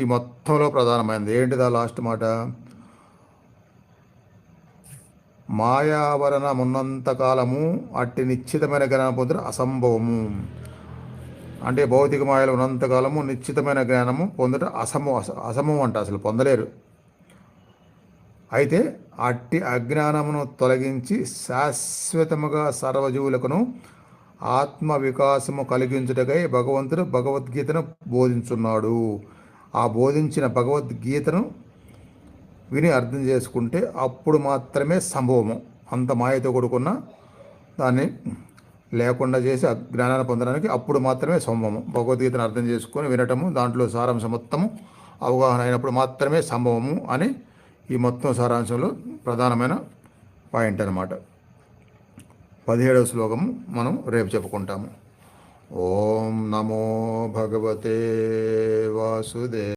ఈ మొత్తంలో ప్రధానమైనది. ఏంటిదా లాస్ట్ మాట? మాయావరణమున్నంత కాలము అట్టి నిశ్చితమైన జ్ఞానం పొందుట అసంభవము. అంటే భౌతిక మాయలు ఉన్నంతకాలము నిశ్చితమైన జ్ఞానము పొందుట అసమం అంట, అసలు పొందలేరు. అయితే అట్టి అజ్ఞానమును తొలగించి శాశ్వతముగా సర్వజీవులకును ఆత్మ వికాసము కలిగించుటకై భగవంతుడు భగవద్గీతను బోధించున్నాడు. ఆ బోధించిన భగవద్గీతను విని అర్థం చేసుకుంటే అప్పుడు మాత్రమే సంభవము. అంత మాయతో కూడుకున్న దాన్ని లేకుండా చేసి జ్ఞానాన్ని పొందడానికి అప్పుడు మాత్రమే సంభవము. భగవద్గీతను అర్థం చేసుకొని వినటము, దాంట్లో సారాంశం మొత్తము అవగాహన అయినప్పుడు మాత్రమే సంభవము అని ఈ మొత్తం సారాంశంలో ప్రధానమైన పాయింట్ అన్నమాట. 17వ శ్లోకము మనం రేపు చెప్పుకుంటాము. ఓం నమో భగవతే వాసుదేవ.